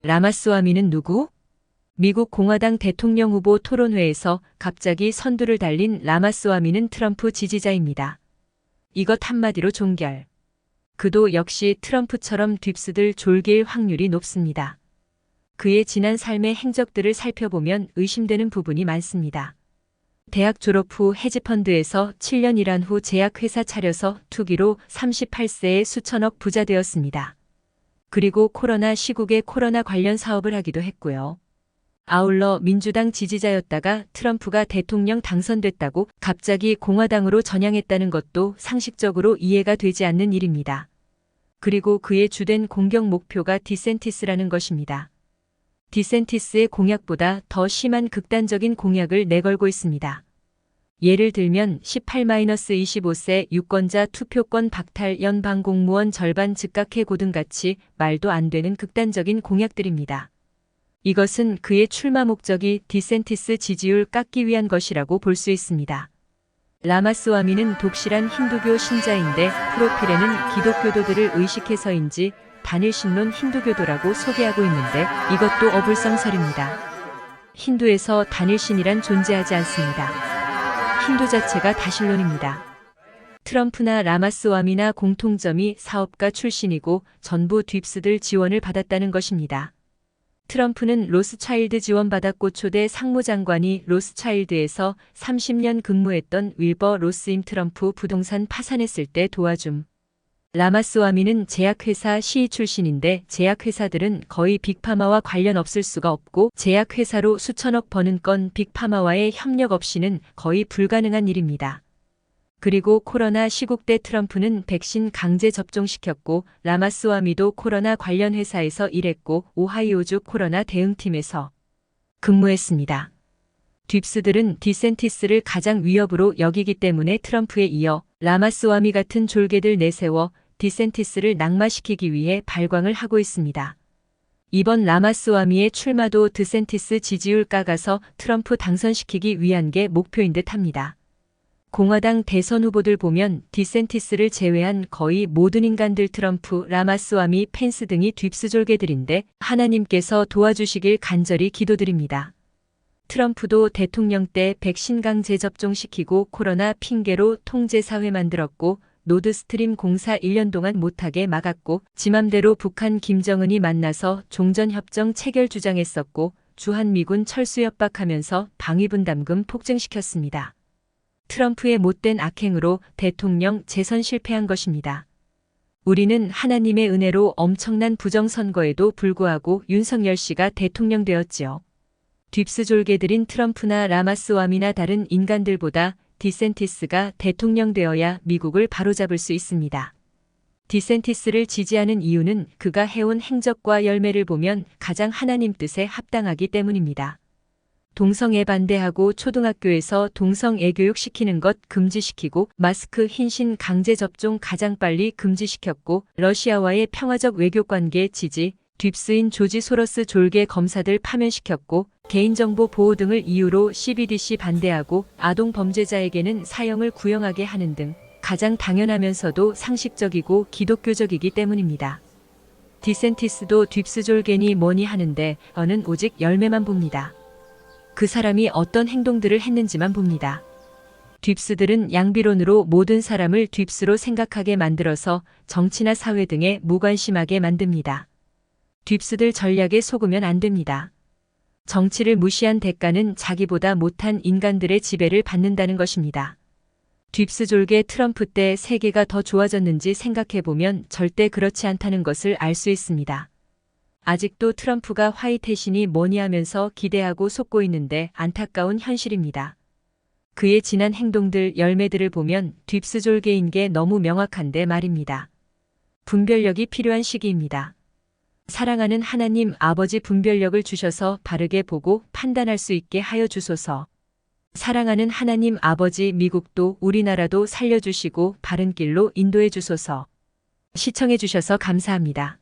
라마스와미는 누구? 미국 공화당 대통령 후보 토론회에서 갑자기 선두를 달린 라마스와미는 트럼프 지지자입니다. 이것 한마디로 종결. 그도 역시 트럼프처럼 휩쓸 졸개일 확률이 높습니다. 그의 지난 삶의 행적들을 살펴보면 의심되는 부분이 많습니다. 대학 졸업 후 헤지펀드에서 7년 일한 후 제약회사 차려서 투기로 38세에 수천억 부자 되었습니다. 그리고 코로나 시국에 코로나 관련 사업을 하기도 했고요. 아울러 민주당 지지자였다가 트럼프가 대통령 당선됐다고 갑자기 공화당으로 전향했다는 것도 상식적으로 이해가 되지 않는 일입니다. 그리고 그의 주된 공격 목표가 디센티스라는 것입니다. 디센티스의 공약보다 더 심한 극단적인 공약을 내걸고 있습니다. 예를 들면 18-25세 유권자 투표권 박탈, 연방 공무원 절반 즉각 해고 등같이 말도 안 되는 극단적인 공약들입니다. 이것은 그의 출마 목적이 디센티스 지지율 깎기 위한 것이라고 볼 수 있습니다. 라마스와미는 독실한 힌두교 신자인데 프로필에는 기독교도들을 의식해서인지 단일신론 힌두교도라고 소개하고 있는데 이것도 어불성설입니다. 힌두에서 단일신이란 존재하지 않습니다. 힌두 자체가 다신론입니다. 트럼프나 라마스와미나 공통점이 사업가 출신이고 전부 휩쓸 지원을 받았다는 것입니다. 트럼프는 로스차일드 지원받았고 초대 상무장관이 로스차일드에서 30년 근무했던 윌버 로스임 트럼프 부동산 파산했을 때 도와줌. 라마스와미는 제약회사 CEO 출신인데 제약회사들은 거의 빅파마와 관련 없을 수가 없고 제약회사로 수천억 버는 건 빅파마와의 협력 없이는 거의 불가능한 일입니다. 그리고 코로나 시국 때 트럼프는 백신 강제 접종시켰고 라마스와미도 코로나 관련 회사에서 일했고 오하이오주 코로나 대응팀에서 근무했습니다. 딥스들은 디센티스를 가장 위협으로 여기기 때문에 트럼프에 이어 라마스와미 같은 졸개들 내세워 디센티스를 낙마시키기 위해 발광을 하고 있습니다. 이번 라마스와미의 출마도 디센티스 지지율 깎아서 트럼프 당선시키기 위한 게 목표인 듯 합니다. 공화당 대선 후보들 보면 디센티스를 제외한 거의 모든 인간들 트럼프, 라마스와미, 펜스 등이 휩스졸개들인데 하나님께서 도와주시길 간절히 기도드립니다. 트럼프도 대통령 때 백신 강제 접종시키고 코로나 핑계로 통제사회 만들었고 노드스트림 공사 1년 동안 못하게 막았고 지맘대로 북한 김정은이 만나서 종전협정 체결 주장했었고 주한미군 철수 협박하면서 방위분담금 폭증시켰습니다. 트럼프의 못된 악행으로 대통령 재선 실패한 것입니다. 우리는 하나님의 은혜로 엄청난 부정선거에도 불구하고 윤석열 씨가 대통령 되었지요. 딥스졸개들인 트럼프나 라마스와미나 다른 인간들보다 디센티스가 대통령 되어야 미국을 바로잡을 수 있습니다. 디센티스를 지지하는 이유는 그가 해온 행적과 열매를 보면 가장 하나님 뜻에 합당하기 때문입니다. 동성애 반대하고 초등학교에서 동성애 교육 시키는 것 금지시키고 마스크 흰신 강제 접종 가장 빨리 금지시켰고 러시아와의 평화적 외교관계 지지, 딥스인 조지 소로스 졸개 검사들 파면시켰고 개인정보 보호 등을 이유로 CBDC 반대하고 아동 범죄자에게는 사형을 구형하게 하는 등 가장 당연하면서도 상식적이고 기독교적이기 때문입니다. 디센티스도 딥스졸개니 뭐니 하는데 저는 오직 열매만 봅니다. 그 사람이 어떤 행동들을 했는지만 봅니다. 딥스들은 양비론으로 모든 사람을 딥스로 생각하게 만들어서 정치나 사회 등에 무관심하게 만듭니다. 딥스들 전략에 속으면 안 됩니다. 정치를 무시한 대가는 자기보다 못한 인간들의 지배를 받는다는 것입니다. 딥스졸개 트럼프 때 세계가 더 좋아졌는지 생각해보면 절대 그렇지 않다는 것을 알 수 있습니다. 아직도 트럼프가 화이트신이 뭐니 하면서 기대하고 속고 있는데 안타까운 현실입니다. 그의 지난 행동들 열매들을 보면 딥스졸개인 게 너무 명확한데 말입니다. 분별력이 필요한 시기입니다. 사랑하는 하나님 아버지 분별력을 주셔서 바르게 보고 판단할 수 있게 하여 주소서. 사랑하는 하나님 아버지 미국도 우리나라도 살려주시고 바른 길로 인도해 주소서. 시청해 주셔서 감사합니다.